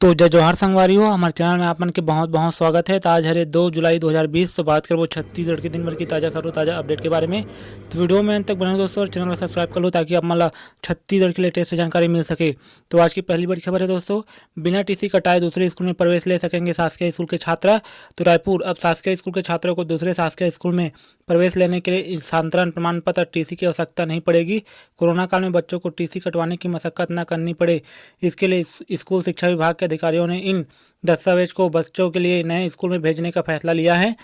तो जय जवाहर संगवारी हो हमारे चैनल में आप मन के बहुत बहुत स्वागत है। तो आज है 2 जुलाई 2020। तो बात करें वो छत्तीसगढ़ के दिन भर की ताज़ा खबरों ताज़ा अपडेट के बारे में। तो वीडियो में अंत तक बने दोस्तों और चैनल को सब्सक्राइब कर लो ताकि आप मतलब छत्तीसगढ़ की लेटेस्ट जानकारी मिल सके। तो आज की पहली बड़ी खबर है दोस्तों, बिना टीसी कटाए दूसरे स्कूल में प्रवेश ले सकेंगे शासकीय स्कूल के छात्र। तो रायपुर अब शासकीय स्कूल के छात्रों को दूसरे शासकीय स्कूल में प्रवेश लेने के लिए स्थानांतरण प्रमाण पत्र टीसी की आवश्यकता नहीं पड़ेगी। कोरोना काल में बच्चों को टीसी कटवाने की मशक्कत न करनी पड़े, इसके लिए स्कूल शिक्षा विभाग के अधिकारियों ने इन दस्तावेज को बच्चों के लिए नए स्कूल में भेजने का फैसला लिया है।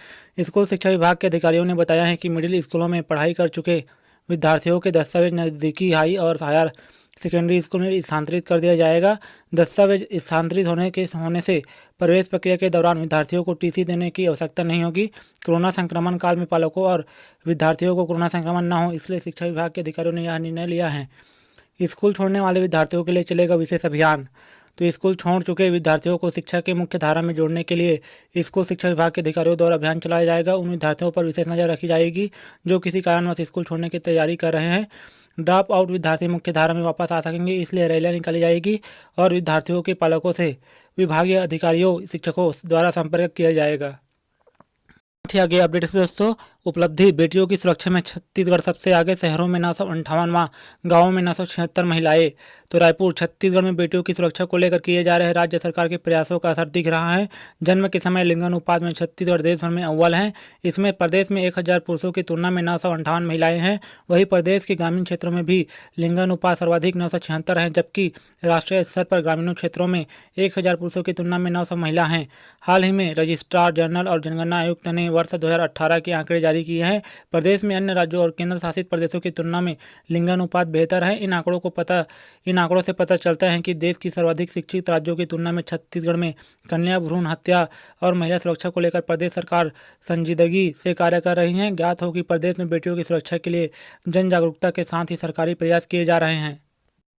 स्कूल शिक्षा विभाग के अधिकारियों ने बताया है कि मिडिल स्कूलों में पढ़ाई कर चुके विद्यार्थियों के दस्तावेज नज़दीकी हाई और हायर सेकेंडरी स्कूल में स्थानांतरित कर दिया जाएगा। दस्तावेज स्थानांतरित होने से प्रवेश प्रक्रिया के दौरान विद्यार्थियों को टीसी देने की आवश्यकता नहीं होगी। कोरोना संक्रमण काल में पालकों और विद्यार्थियों को कोरोना संक्रमण न हो, इसलिए शिक्षा विभाग के अधिकारियों ने यह निर्णय लिया है। स्कूल छोड़ने वाले विद्यार्थियों के लिए चलेगा विशेष अभियान। तो स्कूल छोड़ चुके विद्यार्थियों को शिक्षा के मुख्य धारा में जोड़ने के लिए स्कूल शिक्षा विभाग के अधिकारियों द्वारा अभियान चलाया जाएगा। उन विद्यार्थियों पर विशेष नज़र रखी जाएगी जो किसी कारणवश स्कूल छोड़ने की तैयारी कर रहे हैं। ड्रॉप आउट विद्यार्थी मुख्य धारा में वापस आ सकेंगे, इसलिए रैलियां निकाली जाएगी और विद्यार्थियों के पालकों से विभागीय अधिकारियों शिक्षकों द्वारा संपर्क किया जाएगा। आगे अपडेट है दोस्तों, उपलब्धि बेटियों की सुरक्षा में छत्तीसगढ़ सबसे आगे, शहरों में 958वां, गाँवों में 976 महिलाएं। तो रायपुर छत्तीसगढ़ में बेटियों की सुरक्षा को लेकर किए जा रहे राज्य सरकार के प्रयासों का असर दिख रहा है। जन्म के समय लिंगानुपात में छत्तीसगढ़ देश भर में अव्वल है। इसमें प्रदेश में 1000 पुरुषों की तुलना में 958 महिलाएं हैं। वहीं प्रदेश के ग्रामीण क्षेत्रों में भी लिंगानुपात सर्वाधिक 976 है, जबकि राष्ट्रीय स्तर पर ग्रामीण क्षेत्रों में 1000 पुरुषों की तुलना में 900 महिला हैं। हाल ही में रजिस्ट्रार जनरल और जनगणना आयुक्त ने वर्ष 2018 के आंकड़े जारी किए हैं। प्रदेश में अन्य राज्यों और केंद्र शासित प्रदेशों की तुलना में लिंगानुपात बेहतर है। इन आंकड़ों से पता चलता है कि देश की सर्वाधिक शिक्षित राज्यों की तुलना में छत्तीसगढ़ में कन्या भ्रूण हत्या और महिला सुरक्षा को लेकर प्रदेश सरकार संजीदगी से कार्य कर रही है। ज्ञात हो कि प्रदेश में बेटियों की सुरक्षा के लिए जन जागरूकता के साथ ही सरकारी प्रयास किए जा रहे हैं।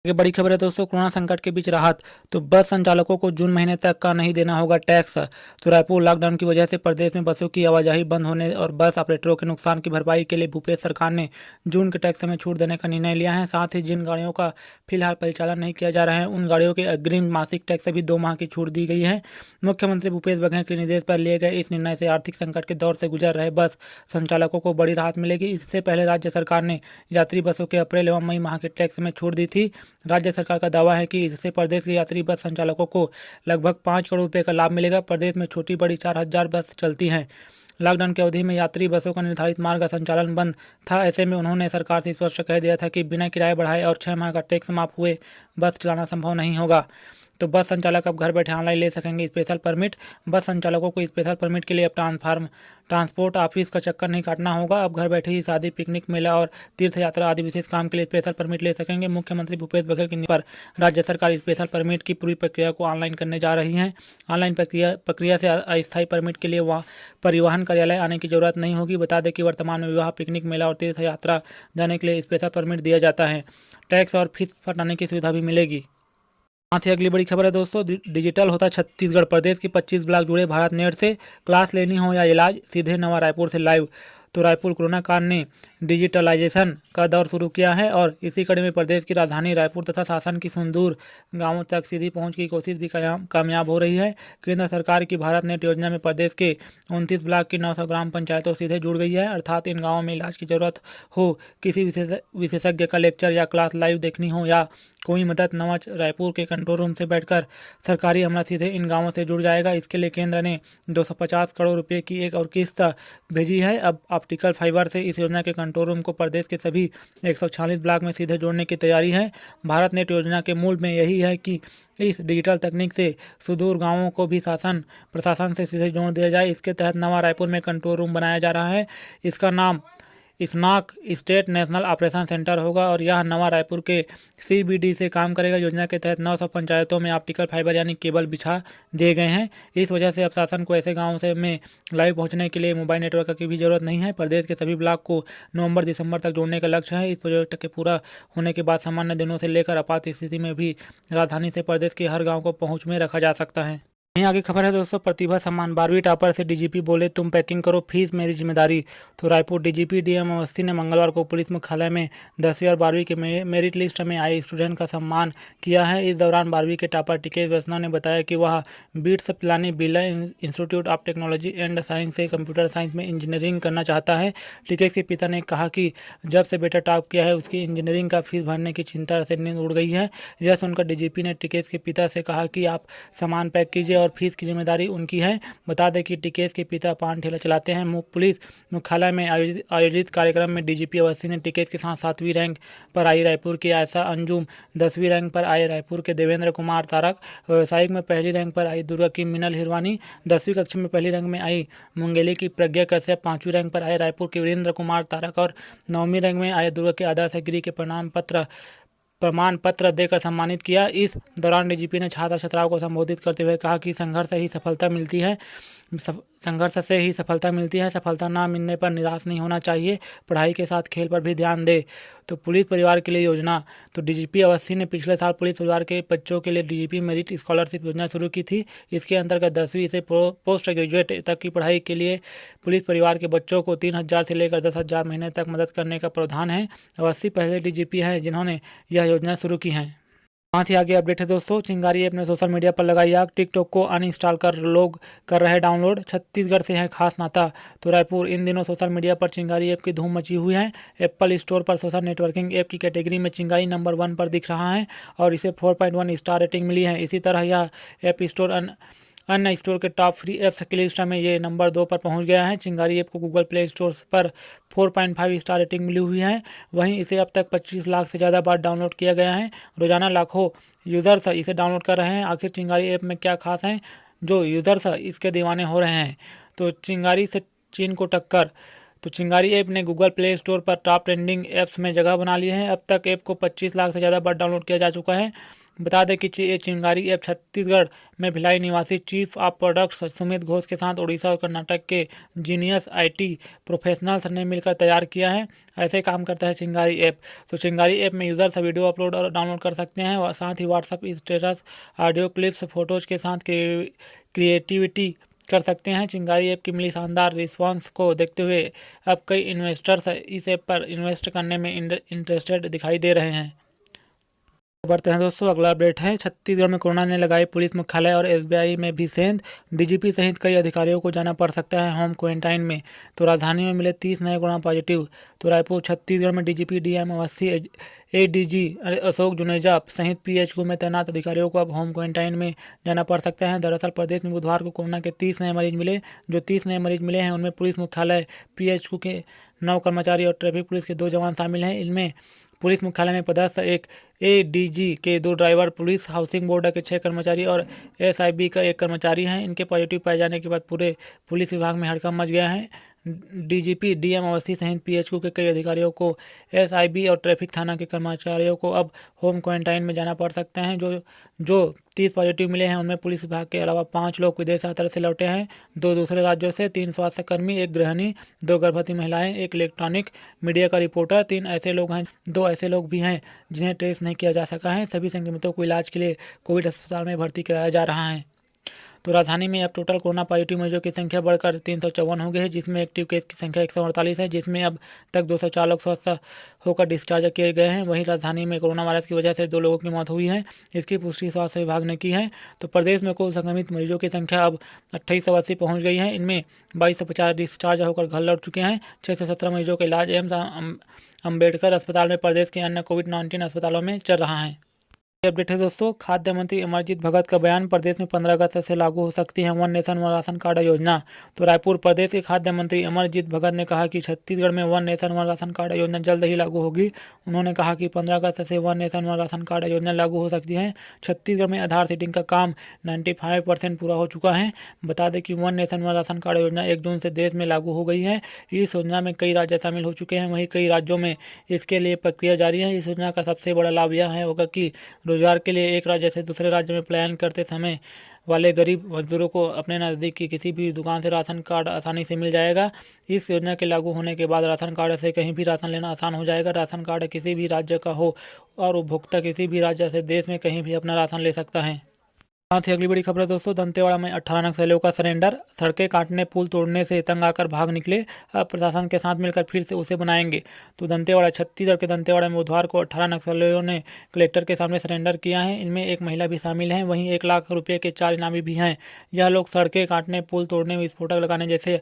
ये बड़ी खबर है दोस्तों, कोरोना संकट के बीच राहत। तो बस संचालकों को जून महीने तक का नहीं देना होगा टैक्स। तो रायपुर लॉकडाउन की वजह से प्रदेश में बसों की आवाजाही बंद होने और बस ऑपरेटरों के नुकसान की भरपाई के लिए भूपेश सरकार ने जून के टैक्स में छूट देने का निर्णय लिया है। साथ ही जिन गाड़ियों का फिलहाल परिचालन नहीं किया जा रहा है उन गाड़ियों के अग्रिम मासिक टैक्स से भी 2 माह की छूट दी गई है। मुख्यमंत्री भूपेश बघेल के निर्देश पर लिए गए इस निर्णय से आर्थिक संकट के दौर से गुजर रहे बस संचालकों को बड़ी राहत मिलेगी। इससे पहले राज्य सरकार ने यात्री बसों के अप्रैल एवं मई माह के टैक्स में छूट दी थी। राज्य सरकार का दावा है कि इससे प्रदेश के यात्री बस संचालकों को लगभग 5 करोड़ रुपए का लाभ मिलेगा। प्रदेश में छोटी बड़ी 4000 बस चलती हैं। लॉकडाउन की अवधि में यात्री बसों का निर्धारित मार्ग का संचालन बंद था। ऐसे में उन्होंने सरकार से स्पष्ट कह दिया था कि बिना किराया बढ़ाए और 6 माह का टैक्स माफ हुए बस चलाना संभव नहीं होगा। तो बस संचालक अब घर बैठे ऑनलाइन ले सकेंगे स्पेशल परमिट। बस संचालकों को स्पेशल परमिट के लिए अब ट्रांसपोर्ट ऑफिस का चक्कर नहीं काटना होगा। अब घर बैठे ही शादी, पिकनिक, मेला और तीर्थ यात्रा आदि विशेष काम के लिए स्पेशल परमिट ले सकेंगे। मुख्यमंत्री भूपेश बघेल के पर राज्य सरकार स्पेशल परमिट की पूरी प्रक्रिया को ऑनलाइन करने जा रही है। ऑनलाइन प्रक्रिया से अस्थायी परमिट के लिए वहाँ परिवहन कार्यालय आने की जरूरत नहीं होगी। बता दें कि वर्तमान में विवाह, पिकनिक, मेला और तीर्थ यात्रा जाने के लिए स्पेशल परमिट दिया जाता है। टैक्स और फीस हटाने की सुविधा भी मिलेगी। साथ ही अगली बड़ी खबर है दोस्तों, डिजिटल होता छत्तीसगढ़। प्रदेश के 25 ब्लॉक जुड़े भारत नेट से। क्लास लेनी हो या इलाज, सीधे नवा रायपुर से लाइव। तो रायपुर कोरोना काल ने डिजिटलाइजेशन का दौर शुरू किया है और इसी कड़ी में प्रदेश की राजधानी रायपुर तथा शासन की सुदूर गांवों तक सीधी पहुंच की कोशिश भी कामयाब हो रही है। केंद्र सरकार की भारत नेट योजना में प्रदेश के 29 ब्लॉक की 900 ग्राम पंचायतों सीधे जुड़ गई है। अर्थात इन गाँवों में इलाज की जरूरत हो, किसी विशेषज्ञ का लेक्चर या क्लास लाइव देखनी हो या कोई मदद, नवा रायपुर के कंट्रोल रूम से बैठकर सरकारी अमला सीधे इन गाँवों से जुड़ जाएगा। इसके लिए केंद्र ने 250 करोड़ रुपये की एक और किस्त भेजी है। अब ऑप्टिकल फाइबर से इस योजना के कंट्रोल रूम को प्रदेश के सभी 146 ब्लॉक में सीधे जोड़ने की तैयारी है। भारत नेट योजना के मूल में यही है कि इस डिजिटल तकनीक से सुदूर गांवों को भी प्रशासन से सीधे जोड़ दिया जाए। इसके तहत नवा रायपुर में कंट्रोल रूम बनाया जा रहा है। इसका नाम स्नाक स्टेट नेशनल ऑपरेशन सेंटर होगा और यह नवा रायपुर के CBD से काम करेगा। योजना के तहत 900 पंचायतों में ऑप्टिकल फाइबर यानी केबल बिछा दिए गए हैं। इस वजह से अब शासन को ऐसे गाँव में लाइव पहुंचने के लिए मोबाइल नेटवर्क की भी जरूरत नहीं है। प्रदेश के सभी ब्लॉक को नवंबर-दिसंबर तक जोड़ने का लक्ष्य है। इस प्रोजेक्ट के पूरा होने के बाद सामान्य दिनों से लेकर आपात स्थिति में भी राजधानी से प्रदेश के हर गाँव को पहुँच में रखा जा सकता है। यहीं आगे खबर है दोस्तों, प्रतिभा सम्मान 12वीं टॉपर से डीजीपी बोले तुम पैकिंग करो, फीस मेरी जिम्मेदारी। तो रायपुर डीजीपी डीएम अवस्थी ने मंगलवार को पुलिस मुख्यालय में 10वीं और 12वीं के मेरिट लिस्ट में आए स्टूडेंट का सम्मान किया है। इस दौरान 12वीं के टॉपर टिकेश वैष्णव ने बताया कि वह BITS Pilani Birla institute of technology and science से कंप्यूटर साइंस में इंजीनियरिंग करना चाहता है। टिकेश के पिता ने कहा कि जब से बेटा टॉप किया है उसकी इंजीनियरिंग का फीस भरने की चिंता से नींद उड़ गई है। यह सुनकर डीजीपी ने टिकेश के पिता से कहा कि आप सामान पैक कीजिए और फीस की जिम्मेदारी उनकी है। बता दें कि टिकेश के पिता पान ठेला चलाते हैं। पुलिस मुख्यालय में आयोजित कार्यक्रम में डीजीपी अवस्थी ने टिकेश के साथ 7वीं रैंक पर आई रायपुर की आयशा अंजुम, 10वीं रैंक पर आए रायपुर के देवेंद्र कुमार तारक, व्यवसायिक में पहली रैंक पर आई दुर्गा की मिनल हिरवानी, 10वीं कक्षा में पहली रैंक में आई मुंगेली की प्रज्ञा कश्यप, 5वीं रैंक पर आए रायपुर के वीरेंद्र कुमार तारक और 9वीं रैंक में आए दुर्गा के आदर्श गिरी के प्रमाण पत्र देकर सम्मानित किया। इस दौरान डीजीपी ने छात्र छात्राओं को संबोधित करते हुए कहा कि संघर्ष से ही सफलता मिलती है। सफलता ना मिलने पर निराश नहीं होना चाहिए, पढ़ाई के साथ खेल पर भी ध्यान दे। तो पुलिस परिवार के लिए योजना, तो डीजीपी अवस्थी ने पिछले साल पुलिस परिवार के बच्चों के लिए डीजीपी मेरिट स्कॉलरशिप योजना शुरू की थी। इसके अंतर्गत 10वीं से पोस्ट ग्रेजुएट तक की पढ़ाई के लिए पुलिस परिवार के बच्चों को 3,000 से लेकर 10,000 महीने तक मदद करने का प्रावधान है। अवस्थी पहले डीजीपी हैं जिन्होंने यह योजना शुरू की है। साथ ही आगे अपडेट है दोस्तों, चिंगारी ऐप ने सोशल मीडिया पर लगाई आग, टिकटॉक को अनइंस्टॉल कर लोग कर रहे डाउनलोड। छत्तीसगढ़ से है खास नाता। तो रायपुर इन दिनों सोशल मीडिया पर चिंगारी ऐप की धूम मची हुई है। एप्पल स्टोर पर सोशल नेटवर्किंग ऐप की कैटेगरी में चिंगारी नंबर 1 पर दिख रहा है और इसे 4.1 स्टार रेटिंग मिली है। इसी तरह यह ऐप स्टोर अन्य स्टोर के टॉप फ्री ऐप्स की लिस्ट में ये नंबर 2 पर पहुंच गया है। चिंगारी ऐप को गूगल प्ले स्टोर पर 4.5 स्टार रेटिंग मिली हुई है। वहीं इसे अब तक 25 लाख से ज़्यादा बार डाउनलोड किया गया है। रोजाना लाखों यूज़र्स इसे डाउनलोड कर रहे हैं। आखिर चिंगारी ऐप में क्या खास है जो यूज़र्स इसके दीवाने हो रहे हैं? तो चिंगारी से चीन को टक्कर। तो चिंगारी ऐप ने गूगल प्ले स्टोर पर टॉप ट्रेंडिंग ऐप्स में जगह बना ली है। अब तक ऐप को 25 लाख से ज़्यादा बार डाउनलोड किया जा चुका है। बता दें कि ये चिंगारी ऐप छत्तीसगढ़ में भिलाई निवासी chief of products Sumit Ghosh के साथ उड़ीसा और कर्नाटक के जीनियस आईटी प्रोफेशनल्स ने मिलकर तैयार किया है। ऐसे काम करता है चिंगारी ऐप। तो चिंगारी ऐप में यूज़र्स वीडियो अपलोड और डाउनलोड कर सकते हैं और साथ ही WhatsApp status, audio clips, photos के साथ क्रिएटिविटी कर सकते हैं। चिंगारी ऐप की मिली शानदार रिस्पांस को देखते हुए अब कई इन्वेस्टर्स इस ऐप पर इन्वेस्ट करने में इंटरेस्टेड दिखाई दे रहे हैं। बढ़ते हैं दोस्तों, अगला अपडेट है, छत्तीसगढ़ में कोरोना ने लगाई पुलिस मुख्यालय और एसबीआई में भी सेंध। डीजीपी सहित कई अधिकारियों को जाना पड़ सकता है होम क्वारंटाइन में। तो राजधानी में मिले 30 नए कोरोना पॉजिटिव। तो रायपुर छत्तीसगढ़ में DGP DM Awasthi, ADG Ashok Juneja सहित पीएचक्यू में तैनात अधिकारियों को अब होम क्वारंटाइन में जाना पड़ सकता है। दरअसल प्रदेश में बुधवार को कोरोना के 30 नए मरीज मिले। जो 30 नए मरीज मिले हैं उनमें पुलिस मुख्यालय पीएचक्यू के 9 कर्मचारी और ट्रैफिक पुलिस के 2 जवान शामिल हैं। इनमें पुलिस मुख्यालय में पदस्थ एक एडीजी के 2 ड्राइवर, पुलिस हाउसिंग बोर्ड के 6 कर्मचारी और एसआईबी का 1 कर्मचारी हैं। इनके पॉजिटिव पाए जाने के बाद पूरे पुलिस विभाग में हड़कंप मच गया है। डीजीपी डीएम अवस्थी सहित पीएचक्यू के कई अधिकारियों को, एसआईबी और ट्रैफिक थाना के कर्मचारियों को अब होम क्वारंटाइन में जाना पड़ सकता है। जो 30 पॉजिटिव मिले हैं उनमें पुलिस विभाग के अलावा 5 लोग विदेश यात्रा से लौटे हैं, 2 दूसरे राज्यों से, 3 स्वास्थ्यकर्मी, 1 गृहिणी, 2 गर्भवती महिलाएं, 1 इलेक्ट्रॉनिक मीडिया का रिपोर्टर, 3 ऐसे लोग हैं, 2 ऐसे लोग भी हैं जिन्हें ट्रेस नहीं किया जा सका है। सभी संक्रमितों को इलाज के लिए कोविड अस्पताल में भर्ती कराया जा रहा है। तो राजधानी में अब टोटल कोरोना पॉजिटिव मरीजों की संख्या बढ़कर 354 हो गई है, जिसमें एक्टिव केस की संख्या 148 है, जिसमें अब तक 204 लोग स्वस्थ होकर डिस्चार्ज किए गए हैं। वहीं राजधानी में कोरोना वायरस की वजह से 2 लोगों की मौत हुई है। इसकी पुष्टि स्वास्थ्य विभाग ने की है। तो प्रदेश में कुल संक्रमित मरीजों की संख्या अब 2880 पहुँच गई है। इनमें 2250 डिस्चार्ज होकर घर लौट चुके हैं। 617 मरीजों का इलाज एम्स अम्बेडकर अस्पताल में प्रदेश के अन्य कोविड-19 अस्पतालों में चल रहा है। अपडेट है दोस्तों, खाद्य मंत्री अमरजीत भगत का बयान, प्रदेश में 15 अगस्त से लागू हो सकती है one nation one ration card योजना। तो रायपुर प्रदेश के खाद्य मंत्री अमरजीत भगत ने कहा कि छत्तीसगढ़ में one nation one ration card योजना जल्द ही लागू होगी। उन्होंने कहा कि 15 अगस्त से one nation one ration card योजना लागू हो सकती है। छत्तीसगढ़ में आधार सीडिंग का काम 95% पूरा हो चुका है। बता दें कि one nation one ration card योजना 1 जून से देश में लागू हो गई है। इस योजना में कई राज्य शामिल हो चुके हैं, वहीं कई राज्यों में इसके लिए प्रक्रिया जारी है। इस योजना का सबसे बड़ा लाभ यह होगा कि रोजगार के लिए एक राज्य से दूसरे राज्य में पलायन करते समय वाले गरीब मजदूरों को अपने नज़दीक की किसी भी दुकान से राशन कार्ड आसानी से मिल जाएगा। इस योजना के लागू होने के बाद राशन कार्ड से कहीं भी राशन लेना आसान हो जाएगा। राशन कार्ड किसी भी राज्य का हो और उपभोक्ता किसी भी राज्य से देश में कहीं भी अपना राशन ले सकता है। साथ ही अगली बड़ी खबर है दोस्तों, दंतेवाड़ा में 18 नक्सलियों का सरेंडर। सड़कें काटने, पुल तोड़ने से तंग आकर भाग निकले, अब प्रशासन के साथ मिलकर फिर से उसे बनाएंगे। तो दंतेवाड़ा, छत्तीसगढ़ के दंतेवाड़ा में बुधवार को 18 नक्सलियों ने कलेक्टर के सामने सरेंडर किया है। इनमें एक महिला भी शामिल है। वहीं 1 लाख रुपये के 4 इनामी भी हैं। यह लोग सड़कें काटने, पुल तोड़ने, विस्फोटक लगाने जैसे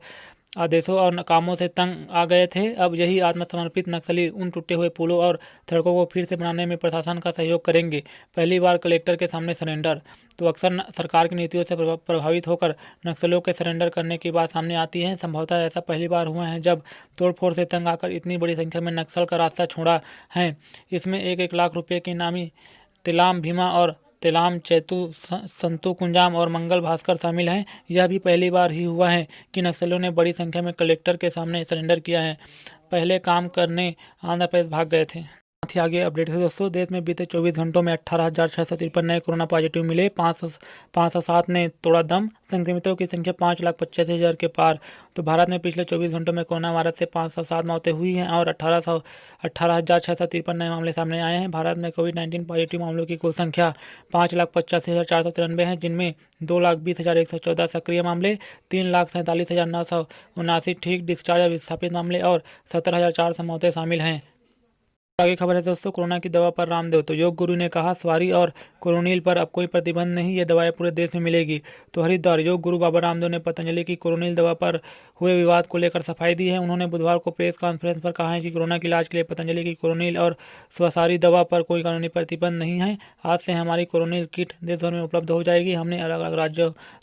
आदेशों और कामों से तंग आ गए थे। अब यही आत्मसमर्पित नक्सली उन टूटे हुए पुलों और सड़कों को फिर से बनाने में प्रशासन का सहयोग करेंगे। पहली बार कलेक्टर के सामने सरेंडर। तो अक्सर सरकार की नीतियों से प्रभावित होकर नक्सलियों के सरेंडर करने की बात सामने आती है। संभवतः ऐसा पहली बार हुआ है जब तोड़फोड़ से तंग आकर इतनी बड़ी संख्या में नक्सल का रास्ता छोड़ा है। इसमें 1-1 लाख रुपये के इनामी तिलाम भीमा और तेलाम चैतू, संतू कुंजाम और मंगल भास्कर शामिल हैं। यह भी पहली बार ही हुआ है कि नक्सलियों ने बड़ी संख्या में कलेक्टर के सामने सरेंडर किया है। पहले काम करने आंध्र प्रदेश भाग गए थे। साथ ही आगे अपडेट है दोस्तों, देश में बीते 24 घंटों में 18,653 नए कोरोना पॉजिटिव मिले। 507 ने तोड़ा दम। संक्रमितों की संख्या 5,85,000 के पार। तो भारत में पिछले 24 घंटों में कोरोना वायरस से 507 मौतें हुई हैं और 18,653 नए मामले सामने आए हैं। भारत में कोविड-19 पॉजिटिव मामलों की कुल संख्या 5,85,493 है, जिनमें 2,20,114 सक्रिय मामले, 3,47,979 ठीक डिस्चार्ज या विस्थापित मामले और 17,400 मौतें शामिल हैं। आगे खबर है दोस्तों, कोरोना की दवा पर रामदेव। तो योग गुरु ने कहा, स्वारी और कोरोनिल पर अब कोई प्रतिबंध नहीं, ये दवाएं पूरे देश में मिलेगी। तो हरिद्वार, योग गुरु बाबा रामदेव ने पतंजलि की कोरोनिल दवा पर हुए विवाद को लेकर सफाई दी है। उन्होंने बुधवार को प्रेस कॉन्फ्रेंस पर कहा है कि कोरोना के इलाज के लिए पतंजलि की कोरोनिल और स्वसारी दवा पर कोई कानूनी प्रतिबंध नहीं है। आज से हमारी कोरोनिल किट देश भर में उपलब्ध हो जाएगी। हमने अलग अलग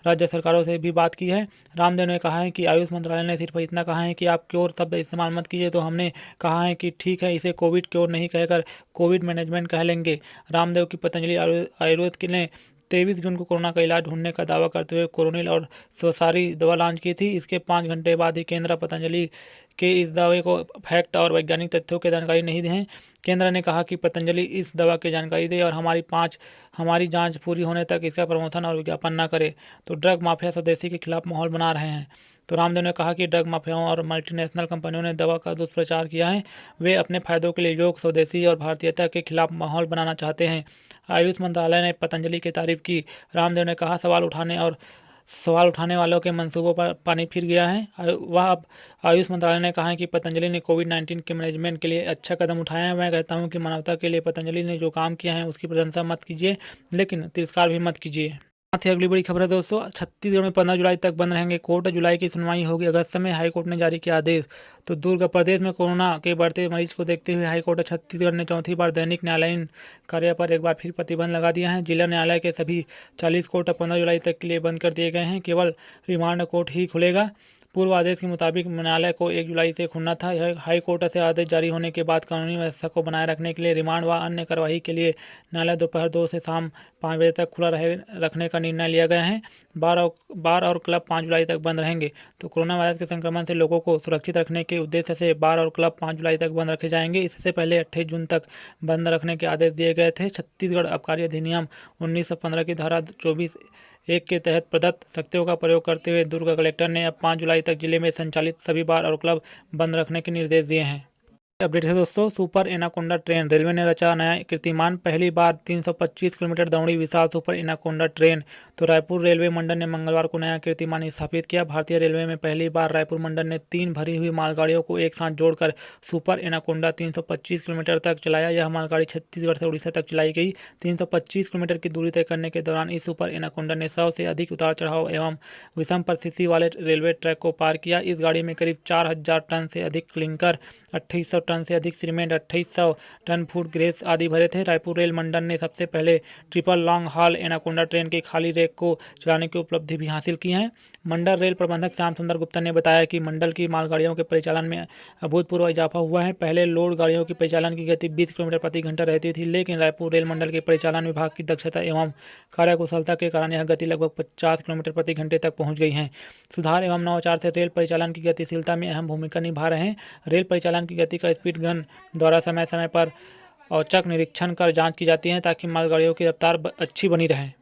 राज्य सरकारों से भी बात की है। रामदेव ने कहा है कि आयुष मंत्रालय ने सिर्फ इतना कहा है कि आप क्योर शब्द इस्तेमाल मत कीजिए, तो हमने कहा है कि ठीक है, इसे कोविड क्योर नहीं कहकर कोविड मैनेजमेंट कह लेंगे। रामदेव की पतंजलि आयुर्वेद ने 23 जून को कोरोना का इलाज ढूंढने का दावा करते हुए कोरोनिल और स्वसारी दवा लॉन्च की थी। इसके 5 घंटे बाद ही केंद्र पतंजलि के इस दावे को फैक्ट और वैज्ञानिक तथ्यों की जानकारी नहीं दी। केंद्र ने कहा कि पतंजलि इस दवा की जानकारी दे और हमारी जांच पूरी होने तक इसका प्रमोशन और विज्ञापन न करे। तो ड्रग माफिया स्वदेशी के खिलाफ माहौल बना रहे हैं। तो रामदेव ने कहा कि ड्रग माफियाओं और मल्टीनेशनल कंपनियों ने दवा का दुष्प्रचार किया है। वे अपने फायदों के लिए योग, स्वदेशी और भारतीयता के खिलाफ माहौल बनाना चाहते हैं। आयुष मंत्रालय ने पतंजलि की तारीफ की। रामदेव ने कहा, सवाल उठाने वालों के मंसूबों पर पानी फिर गया है। अब आयुष मंत्रालय ने कहा है कि पतंजलि ने कोविड-19 के मैनेजमेंट के लिए अच्छा कदम उठाया है। मैं कहता हूं कि मानवता के लिए पतंजलि ने जो काम किया है उसकी प्रशंसा मत कीजिए, लेकिन तिरस्कार भी मत कीजिए। साथ ही अगली बड़ी खबर है दोस्तों, छत्तीसगढ़ में 15 जुलाई तक बंद रहेंगे कोर्ट। जुलाई की सुनवाई होगी अगस्त में, हाईकोर्ट ने जारी किया आदेश। तो दुर्ग प्रदेश में कोरोना के बढ़ते मरीज को देखते हुए हाईकोर्ट छत्तीसगढ़ ने चौथी बार दैनिक न्यायालयीन कार्य पर एक बार फिर प्रतिबंध लगा दिया है। जिला न्यायालय के सभी 40 कोर्ट 15 जुलाई तक के लिए बंद कर दिए गए हैं। केवल रिमांड कोर्ट ही खुलेगा। पूर्व आदेश के मुताबिक न्यायालय को 1 जुलाई से खुलना था। हाई कोर्ट से आदेश जारी होने के बाद कानूनी व्यवस्था को बनाए रखने के लिए रिमांड व अन्य कार्यवाही के लिए न्यायालय दोपहर 2 से शाम 5 बजे तक खुला रखने का निर्णय लिया गया है। बार और क्लब 5 जुलाई तक बंद रहेंगे। तो कोरोना वायरस के संक्रमण से लोगों को सुरक्षित रखने के उद्देश्य से बार और क्लब 5 जुलाई तक बंद रखे जाएंगे। इससे पहले 28 जून तक बंद रखने के आदेश दिए गए थे। छत्तीसगढ़ आबकारी अधिनियम 1915 की धारा 24(1) के तहत प्रदत्त शक्तियों का प्रयोग करते हुए दुर्ग कलेक्टर ने अब 5 जुलाई तक जिले में संचालित सभी बार और क्लब बंद रखने के निर्देश दिए हैं। अपडेट है दोस्तों, सुपर एनाकोंडा ट्रेन, रेलवे ने रचा नया कीर्तिमान। पहली बार 325 किलोमीटर दौड़ी विशाल सुपर एनाकोंडा ट्रेन। तो रायपुर रेलवे मंडल ने मंगलवार को नया कीर्तिमान स्थापित किया। भारतीय रेलवे में पहली बार रायपुर मंडल ने 3 भरी हुई मालगाड़ियों को एक साथ जोड़कर सुपर एनाकोंडा 325 किलोमीटर तक चलाया। यह मालगाड़ी छत्तीसगढ़ से उड़ीसा तक चलाई गई। 325 किलोमीटर की दूरी तय करने के दौरान इस सुपर एनाकोंडा ने 100 से अधिक उतार चढ़ाव एवं विषम परिस्थिति वाले रेलवे ट्रैक को पार किया। इस गाड़ी में करीब 4000 टन से अधिक क्लिंकर, 2800 टन से अधिक सीमेंट, 2800 टन फूड ग्रेस आदि भरे थे। रायपुर रेल मंडल ने सबसे पहले triple long haul anaconda train की खाली रेक को चलाने की उपलब्धि भी हासिल की है। मंडल रेल प्रबंधक श्याम सुंदर गुप्ता ने बताया कि मंडल की मालगाड़ियों के परिचालन में अभूतपूर्व इजाफा हुआ है। पहले लोड गाड़ियों की परिचालन की गति 20 किलोमीटर प्रति घंटा रहती थी, लेकिन रायपुर रेल मंडल के परिचालन विभाग की दक्षता एवं कार्यकुशलता के कारण यह गति लगभग 50 किलोमीटर प्रति घंटे तक पहुंच गई है। सुधार एवं नवाचार से रेल परिचालन की गतिशीलता में अहम भूमिका निभा रहे हैं। रेल परिचालन की गति का स्पीड गन द्वारा समय समय पर औचक निरीक्षण कर जांच की जाती है ताकि मालगाड़ियों की रफ्तार अच्छी बनी रहे।